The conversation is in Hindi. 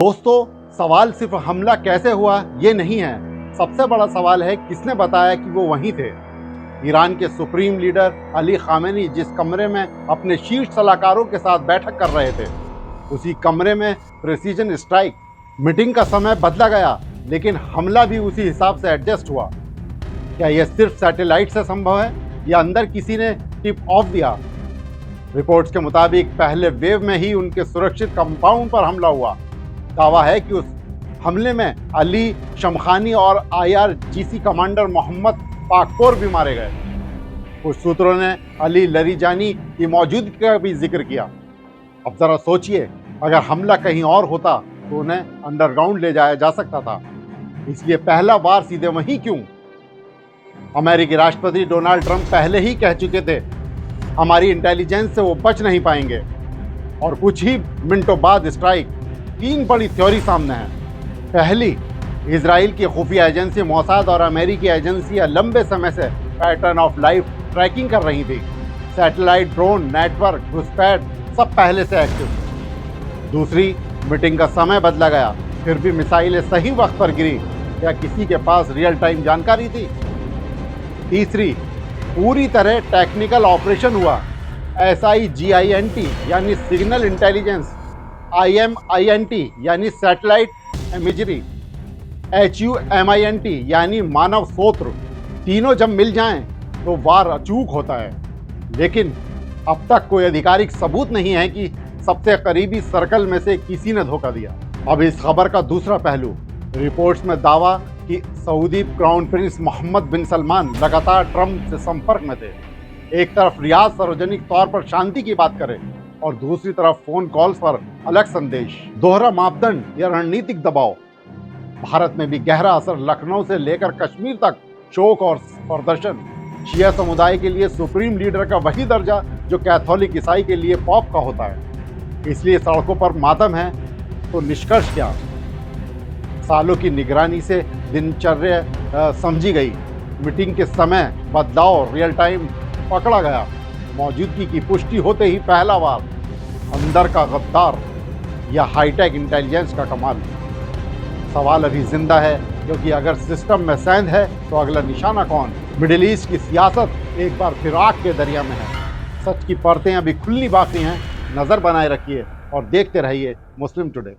दोस्तों, सवाल सिर्फ हमला कैसे हुआ ये नहीं है। सबसे बड़ा सवाल है किसने बताया कि वो वहीं थे। ईरान के सुप्रीम लीडर अली खामेनी जिस कमरे में अपने शीर्ष सलाहकारों के साथ बैठक कर रहे थे, उसी कमरे में प्रेसिजन स्ट्राइक। मीटिंग का समय बदला गया, लेकिन हमला भी उसी हिसाब से एडजस्ट हुआ। क्या यह सिर्फ सैटेलाइट से संभव है या अंदर किसी ने टिप ऑफ दिया? रिपोर्ट्स के मुताबिक पहले वेव में ही उनके सुरक्षित कंपाउंड पर हमला हुआ। दावा है कि उस हमले में अली शमखानी और IRGC कमांडर मोहम्मद पाकपोर भी मारे गए। कुछ सूत्रों ने अली लरीजानी की मौजूदगी का भी जिक्र किया। अब जरा सोचिए, अगर हमला कहीं और होता तो उन्हें अंडरग्राउंड ले जाया जा सकता था, इसलिए पहला वार सीधे वहीं क्यों? अमेरिकी राष्ट्रपति डोनाल्ड ट्रंप पहले ही कह चुके थे हमारी इंटेलिजेंस से वो बच नहीं पाएंगे, और कुछ ही मिनटों बाद स्ट्राइक। तीन बड़ी थ्योरी सामने है। पहली, इजराइल की खुफिया एजेंसी मोसाद और अमेरिकी एजेंसियां लंबे समय से पैटर्न ऑफ लाइफ ट्रैकिंग कर रही थी। सैटेलाइट, ड्रोन, नेटवर्क, घुसपैठ सब पहले से एक्टिव थे। दूसरी, मीटिंग का समय बदला गया, फिर भी मिसाइलें सही वक्त पर गिरी। क्या किसी के पास रियल टाइम जानकारी थी? तीसरी, पूरी तरह टेक्निकल ऑपरेशन हुआ। SIGINT यानी सिग्नल इंटेलिजेंस, IMINT यानी सैटेलाइट इमेजरी, HUMINT यानी मानव स्रोत, तीनों जब मिल जाएं तो वार अचूक होता है। लेकिन अब तक कोई आधिकारिक सबूत नहीं है कि सबसे करीबी सर्कल में से किसी ने धोखा दिया। अब इस खबर का दूसरा पहलू, रिपोर्ट्स में दावा कि सऊदी क्राउन प्रिंस मोहम्मद बिन सलमान लगातार ट्रंप से संपर्क में थे। एक तरफ रियाद सार्वजनिक तौर पर शांति की बात करे और दूसरी तरफ फोन कॉल्स पर अलग संदेश। दोहरा मापदंड या रणनीतिक दबाव। भारत में भी गहरा असर। लखनऊ से लेकर कश्मीर तक शोक और प्रदर्शन। शिया समुदाय के लिए सुप्रीम लीडर का वही दर्जा जो कैथोलिक ईसाई के लिए पॉप का होता है, इसलिए सड़कों पर मातम है। तो निष्कर्ष क्या? सालों की निगरानी से दिनचर्या समझी गई। मीटिंग के समय बदलाव रियल टाइम पकड़ा गया। मौजूदगी की पुष्टि होते ही पहला वार। अंदर का गद्दार या हाईटेक इंटेलिजेंस का कमाल? सवाल अभी जिंदा है, क्योंकि अगर सिस्टम में सेंध है तो अगला निशाना कौन? मिडिल ईस्ट की सियासत एक बार फिर आग के दरिया में है। सच की परतें अभी खुलनी बाकी हैं। नजर बनाए रखिए और देखते रहिए मुस्लिम टुडे।